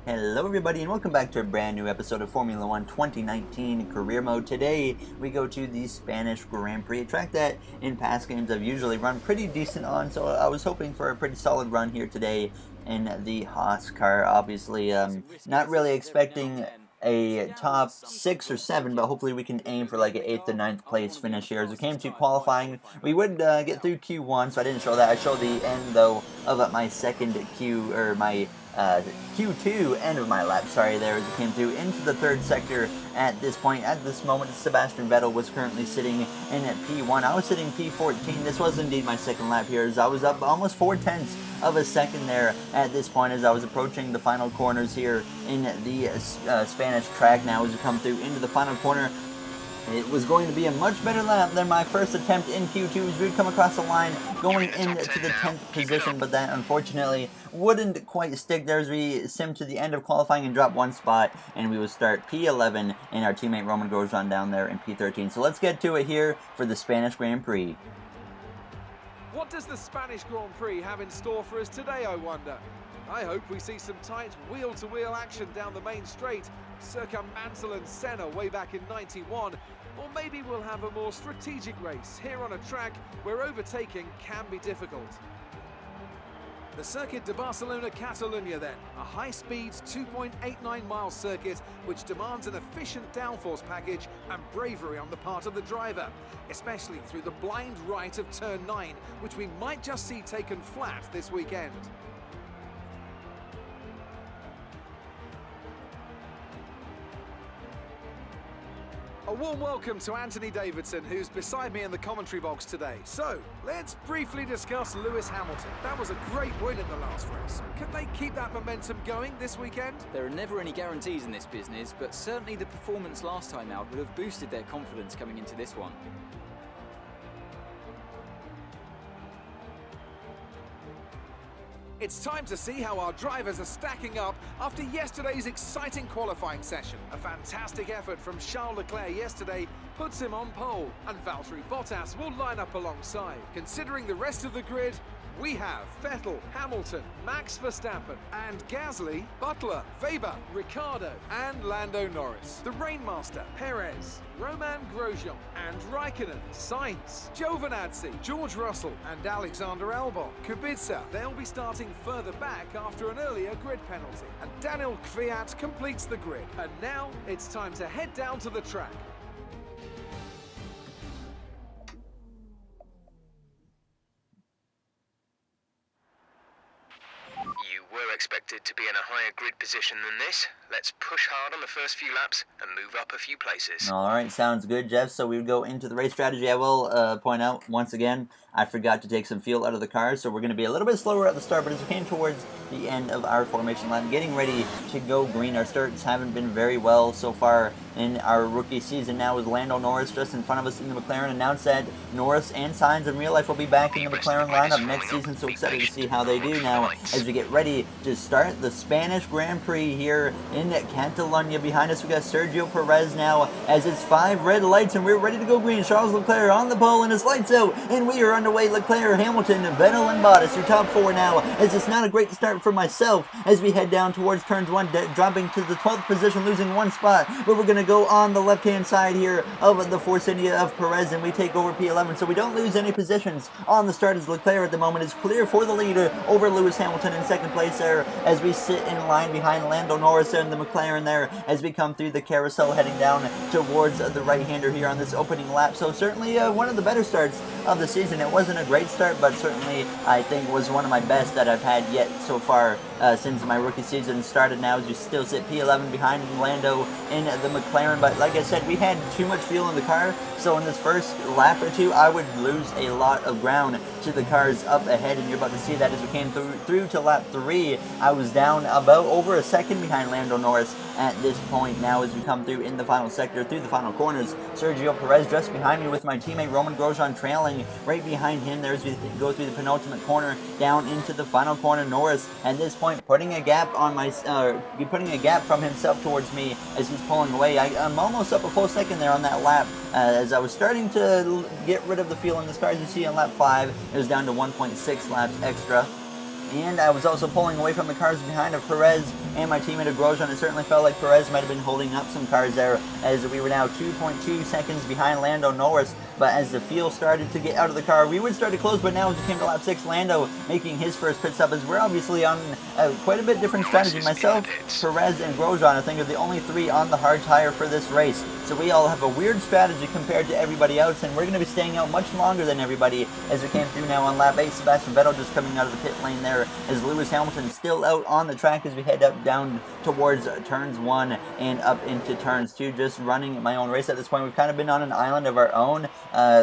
Hello everybody and welcome back to a brand new episode of Formula 1 2019 Career Mode. Today we go to the Spanish Grand Prix, a track that in past games I've usually run pretty decent on, so I was hoping for a pretty solid run here today in the Haas car. Obviously, not really expecting a top 6 or 7, but hopefully we can aim for like an 8th to 9th place finish here. As we came to qualifying, we would get through Q1, so I didn't show that. I showed the end though of my second Q, or my Q2 end of my lap, there, as it came through into the third sector. At this point, at this moment, Sebastian Vettel was currently sitting in at P1. I was sitting P14. This was indeed my second lap here, as I was up almost 0.4 of a second there at this point as I was approaching the final corners here in the Spanish track. Now as we come through into the final corner, it was going to be a much better lap than my first attempt in Q2 as we'd come across the line going into the 10th position, but that unfortunately wouldn't quite stick there as we sim to the end of qualifying and drop one spot, and we will start P11 and our teammate Roman Grosjean down there in P13. So let's get to it here for the Spanish Grand Prix. What does the Spanish Grand Prix have in store for us today, I wonder? I hope we see some tight wheel-to-wheel action down the main straight, circa Mansell and Senna way back in '91, or maybe we'll have a more strategic race here on a track where overtaking can be difficult. The Circuit de Barcelona-Catalunya then, a high-speed 2.89-mile circuit which demands an efficient downforce package and bravery on the part of the driver, especially through the blind right of turn 9, which we might just see taken flat this weekend. A warm welcome to Anthony Davidson, who's beside me in the commentary box today. So, let's briefly discuss Lewis Hamilton. That was a great win in the last race. Can they keep that momentum going this weekend? There are never any guarantees in this business, but certainly the performance last time out would have boosted their confidence coming into this one. It's time to see how our drivers are stacking up after yesterday's exciting qualifying session. A fantastic effort from Charles Leclerc yesterday puts him on pole, and Valtteri Bottas will line up alongside. Considering the rest of the grid, we have Vettel, Hamilton, Max Verstappen, and Gasly, Butler, Weber, Ricciardo, and Lando Norris. The Rainmaster, Perez, Roman Grosjean, and Raikkonen, Sainz, Giovinazzi, George Russell, and Alexander Albon. Kubica, they'll be starting further back after an earlier grid penalty. And Daniel Kvyat completes the grid. And now it's time to head down to the track. Expected to be in a higher grid position than this. Let's push hard on the first few laps and move up a few places. Alright, sounds good, Jeff. So we would go into the race strategy. I will point out once again, I forgot to take some fuel out of the car, so we're going to be a little bit slower at the start, but as we came towards the end of our formation lap, getting ready to go green. Our starts haven't been very well so far in our rookie season. Now with Lando Norris just in front of us in the McLaren, announced that Norris and Sainz in real life will be back in the McLaren lineup next season, so excited to see how they do now as we get ready to start the Spanish Grand Prix here in Catalonia. Behind us we got Sergio Perez now as it's 5 red lights and we're ready to go green. Charles Leclerc on the pole and his lights out, and we are underway. Leclerc, Hamilton, Vettel, and Bottas, your top 4 now, as it's not a great start for myself as we head down towards turns 1, dropping to the 12th position, losing 1 spot, but we're going to go on the left-hand side here of the Force India of Perez, and we take over P11, so we don't lose any positions on the start as Leclerc at the moment is clear for the leader over Lewis Hamilton in second place there as we sit in line behind Lando Norris and the McLaren there as we come through the carousel heading down towards the right-hander here on this opening lap. So certainly one of the better starts of the season. It wasn't a great start, but certainly I think was one of my best that I've had yet so far since my rookie season started. Now as we still sit P11 behind Lando in the McLaren, but like I said, we had too much fuel in the car, so in this first lap or two I would lose a lot of ground to the cars up ahead, and you're about to see that as we came through to lap 3. I was down about over a second behind Lando Norris at this point. Now as we come through in the final sector, through the final corners, Sergio Perez just behind me with my teammate Roman Grosjean trailing right behind him there as we go through the penultimate corner down into the final corner. Norris at this point putting a gap on putting a gap from himself towards me as he's pulling away. I'm almost up a full second there on that lap as I was starting to get rid of the fuel in this car. As you see on lap 5, it was down to 1.6 laps extra. And I was also pulling away from the cars behind of Perez and my teammate of Grosjean. It certainly felt like Perez might have been holding up some cars there, as we were now 2.2 seconds behind Lando Norris. But as the fuel started to get out of the car, we would start to close. But now as we came to lap 6, Lando making his first pit stop, as we're obviously on quite a bit different strategy. Myself, Perez, and Grosjean, I think, are the only 3 on the hard tire for this race. So we all have a weird strategy compared to everybody else, and we're going to be staying out much longer than everybody as we came through now on lap 8. Sebastian Vettel just coming out of the pit lane there, as Lewis Hamilton still out on the track as we head up down towards turns 1 and up into turns 2, just running my own race at this point. We've kind of been on an island of our own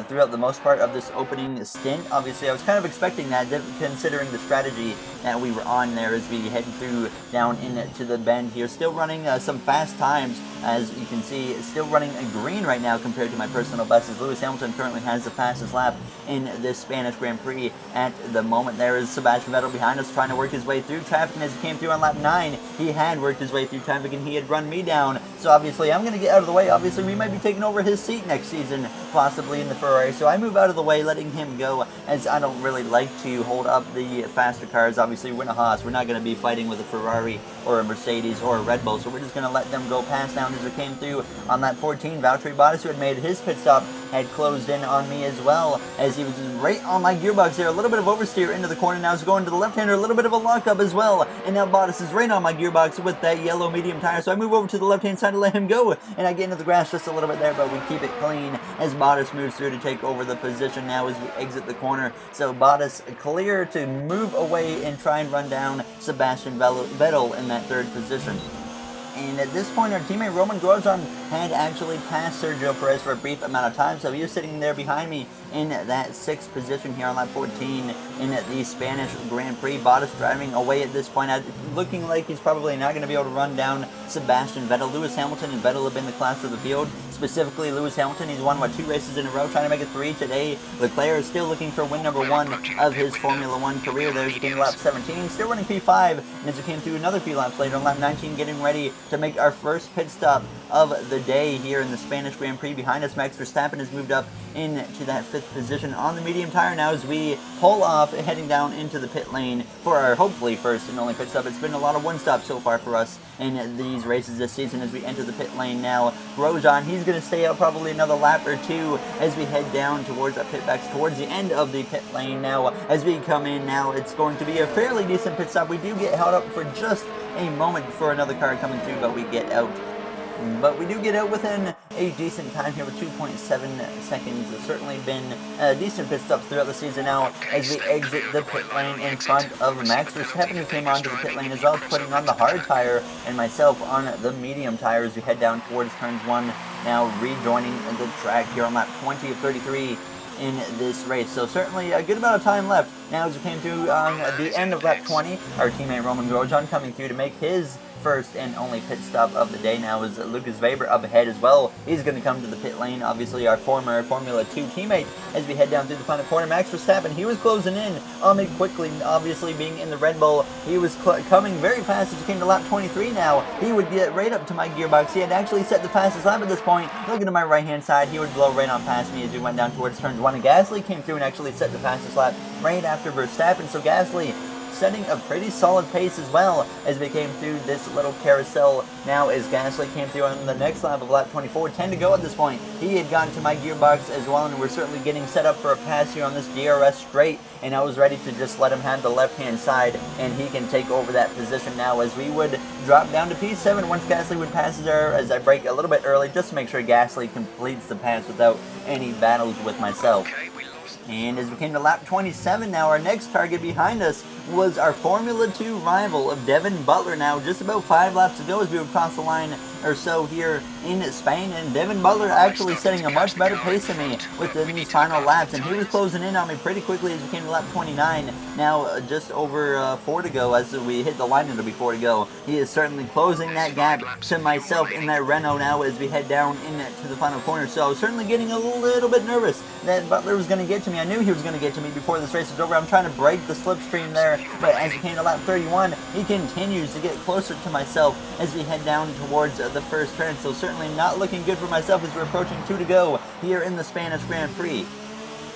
throughout the most part of this opening stint. Obviously, I was kind of expecting that, considering the strategy that we were on there as we head through down into the bend here. Still running some fast times, as you can see, still running a green right now compared to my personal best, as Lewis Hamilton currently has the fastest lap in this Spanish Grand Prix at the moment. There is Sebastian Vettel behind us trying to work his way through traffic, and as he came through on lap 9, he had worked his way through traffic and he had run me down. So obviously I'm going to get out of the way. Obviously we might be taking over his seat next season, possibly in the Ferrari. So I move out of the way, letting him go, as I don't really like to hold up the faster cars. Obviously we're in a Haas. We're not going to be fighting with a Ferrari or a Mercedes or a Red Bull, so we're just going to let them go past down as we came through on lap 14. Valtteri Bottas, who had made his pit stop, had closed in on me as well, as he was right on my gearbox there. A little bit of oversteer into the corner. Now he's going to the left-hander, a little bit of a lockup as well, and now Bottas is right on my gearbox with that yellow medium tire. So I move over to the left-hand side to let him go, and I get into the grass just a little bit there, but we keep it clean as Bottas moves through to take over the position now as we exit the corner. So Bottas clear to move away and try and run down Sebastian Vettel in that 3rd position. And at this point, our teammate Roman Grosjean had actually passed Sergio Perez for a brief amount of time, so he was sitting there behind me in that 6th position here on lap 14 in the Spanish Grand Prix. Bottas driving away at this point, looking like he's probably not going to be able to run down Sebastian Vettel. Lewis Hamilton and Vettel have been the class of the field. Specifically, Lewis Hamilton, he's won, 2 races in a row, trying to make it 3 today. Leclerc is still looking for win number 1 of his Formula 1 career. There's he came lap 17, still running P5, and as we came through another few laps later on lap 19, getting ready to make our first pit stop of the day here in the Spanish Grand Prix. Behind us, Max Verstappen has moved up into that 5th position on the medium tire now as we pull off, heading down into the pit lane for our hopefully first and only pit stop. It's been a lot of one stops so far for us in these races this season as we enter the pit lane now. Grosjean, he's going to stay out probably another lap or 2 as we head down towards our pitbacks towards the end of the pit lane now. As we come in now, it's going to be a fairly decent pit stop. We do get held up for just a moment before another car coming through, but we get out. But we do get out within a decent time here with 2.7 seconds. It's certainly been decent pit stops throughout the season now as we exit the pit lane in front of Max Verstappen, who came onto the pit lane as well, putting on the hard tire, and myself on the medium tire as we head down towards turns 1, now rejoining the track here on lap 20 of 33 in this race. So certainly a good amount of time left. Now as we came through on the end of lap 20, our teammate Roman Grosjean coming through to make his first and only pit stop of the day now is Lucas Weber up ahead as well. He's going to come to the pit lane, obviously our former Formula 2 teammate, as we head down through the final corner. Max Verstappen, he was closing in on me quickly, obviously being in the Red Bull. He was coming very fast as he came to lap 23 now. He would get right up to my gearbox. He had actually set the fastest lap at this point. Looking to my right hand side, he would blow right on past me as we went down towards turns 1. And Gasly came through and actually set the fastest lap right after Verstappen. So Gasly setting a pretty solid pace as well as we came through this little carousel now as Gasly came through on the next lap of lap 24. 10 to go at this point. He had gotten to my gearbox as well, and we're certainly getting set up for a pass here on this DRS straight, and I was ready to just let him have the left-hand side, and he can take over that position now as we would drop down to P7 once Gasly would pass there, as I brake a little bit early just to make sure Gasly completes the pass without any battles with myself. And as we came to lap 27 now, our next target behind us was our Formula 2 rival of Devin Butler now, just about 5 laps to go as we would cross the line or so here in Spain, and Devin Butler actually setting a much better pace than me within these final laps, and he was closing in on me pretty quickly as we came to lap 29. Now just over 4 to go as we hit the line. It'll be 4 to go. He is certainly closing that gap to myself in that Renault now as we head down into the final corner. So certainly getting a little bit nervous that Butler was going to get to me. I knew he was going to get to me before this race was over. I'm trying to break the slipstream there, but as we came to lap 31, he continues to get closer to myself as we head down towards the first turn. So certainly not looking good for myself as we're approaching 2 to go here in the Spanish Grand Prix.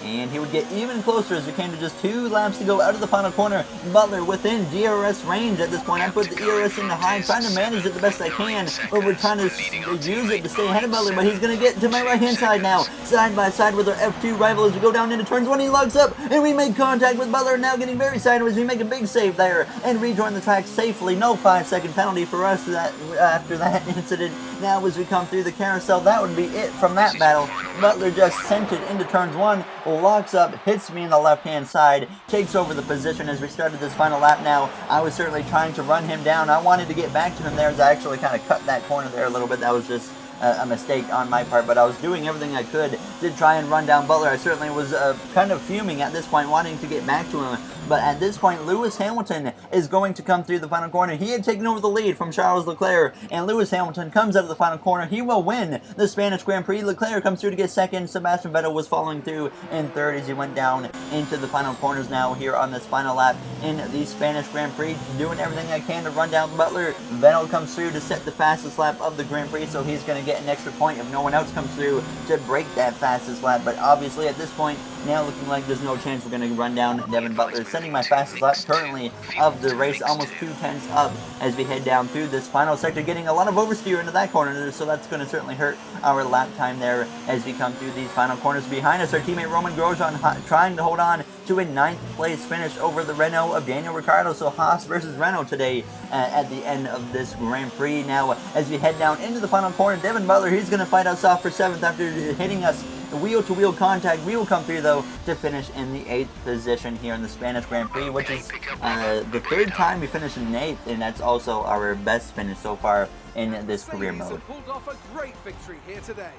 And he would get even closer as we came to just 2 laps to go out of the final corner. Butler within DRS range at this point. I put the ERS into high, trying to manage it the best I can, but we're trying to use it to stay ahead of Butler, but he's going to get to my right-hand side now. Side by side with our F2 rival as we go down into turns 1. He locks up, and we make contact with Butler, now getting very sideways. We make a big save there, and rejoin the track safely. No 5-second penalty for us after that incident. Now as we come through the carousel, that would be it from that battle. Butler just sent it into turns 1, locks up, hits me in the left-hand side, takes over the position as we started this final lap now. I was certainly trying to run him down. I wanted to get back to him there as I actually kind of cut that corner there a little bit. That was just a mistake on my part, but I was doing everything I could to try and run down Butler. I certainly was kind of fuming at this point, wanting to get back to him. But at this point, Lewis Hamilton is going to come through the final corner. He had taken over the lead from Charles Leclerc, and Lewis Hamilton comes out of the final corner. He will win the Spanish Grand Prix. Leclerc comes through to get second. Sebastian Vettel was following through in third as he went down into the final corners now here on this final lap in the Spanish Grand Prix. Doing everything I can to run down Butler. Vettel comes through to set the fastest lap of the Grand Prix, so he's going to get an extra point if no one else comes through to break that fastest lap. But obviously at this point, now looking like there's no chance we're going to run down Devin Butler, setting my fastest lap currently of the race, almost 2/10 up as we head down through this final sector, getting a lot of oversteer into that corner, so that's going to certainly hurt our lap time there as we come through these final corners. Behind us, our teammate Roman Grosjean trying to hold on to a 9th place finish over the Renault of Daniel Ricciardo, so Haas versus Renault today at the end of this Grand Prix. Now, as we head down into the final corner, Devin Butler, he's going to fight us off for 7th after hitting us wheel-to-wheel contact. We will come through, though, to finish in the 8th position here in the Spanish Grand Prix, which is the 3rd time we finished in 8th, and that's also our best finish so far in this career mode. Pulled off a great victory here today.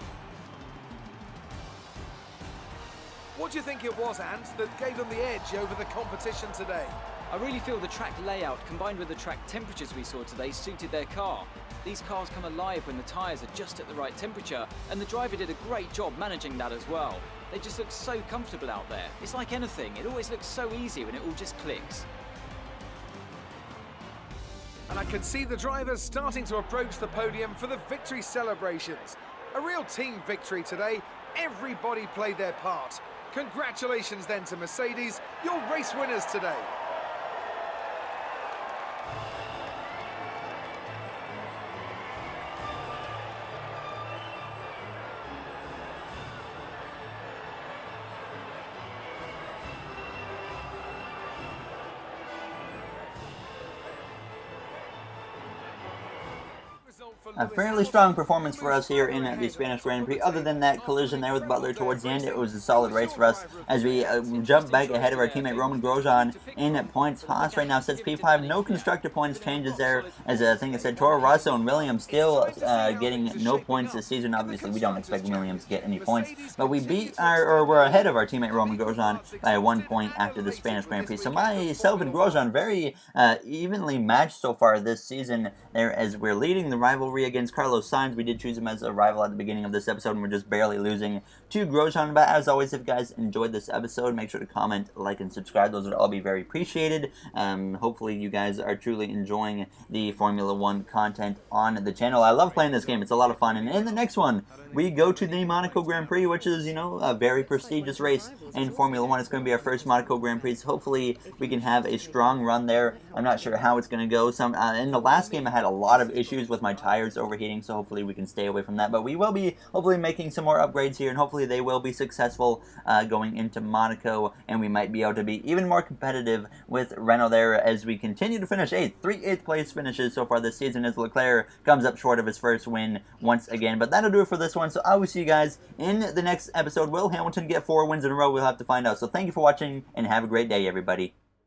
What do you think it was, Ant, that gave them the edge over the competition today? I really feel the track layout combined with the track temperatures we saw today suited their car. These cars come alive when the tyres are just at the right temperature, and the driver did a great job managing that as well. They just look so comfortable out there. It's like anything, it always looks so easy when it all just clicks. And I can see the drivers starting to approach the podium for the victory celebrations. A real team victory today. Everybody played their part. Congratulations then to Mercedes, your race winners today. A fairly strong performance for us here in the Spanish Grand Prix. Other than that collision there with Butler towards the end, it was a solid race for us as we jump back ahead of our teammate Roman Grosjean in points. Haas right now sits P5. No constructor points changes there, as I think I said. Toro Rosso and Williams still getting no points this season. Obviously, we don't expect Williams to get any points, but we we're ahead of our teammate Roman Grosjean by 1 point after the Spanish Grand Prix. So myself and Grosjean very evenly matched so far this season there as we're leading the rivalry against Carlos Sainz. We did choose him as a rival at the beginning of this episode, and we're just barely losing to Grosjean. But as always, if you guys enjoyed this episode, make sure to comment, like, and subscribe. Those would all be very appreciated. Hopefully you guys are truly enjoying the Formula 1 content on the channel. I love playing this game. It's a lot of fun. And in the next one, we go to the Monaco Grand Prix, which is, you know, a very prestigious race in Formula 1. It's going to be our first Monaco Grand Prix, so hopefully we can have a strong run there. I'm not sure how it's going to go. In the last game, I had a lot of issues with my tires overheating, so hopefully we can stay away from that. But we will be hopefully making some more upgrades here, and hopefully they will be successful going into Monaco, and we might be able to be even more competitive with Renault there as we continue to finish 8th. 3 8th place finishes so far this season as Leclerc comes up short of his first win once again. But that'll do it for this one, so I will see you guys in the next episode. Will Hamilton get 4 wins in a row? We'll have to find out. So thank you for watching, and have a great day, everybody.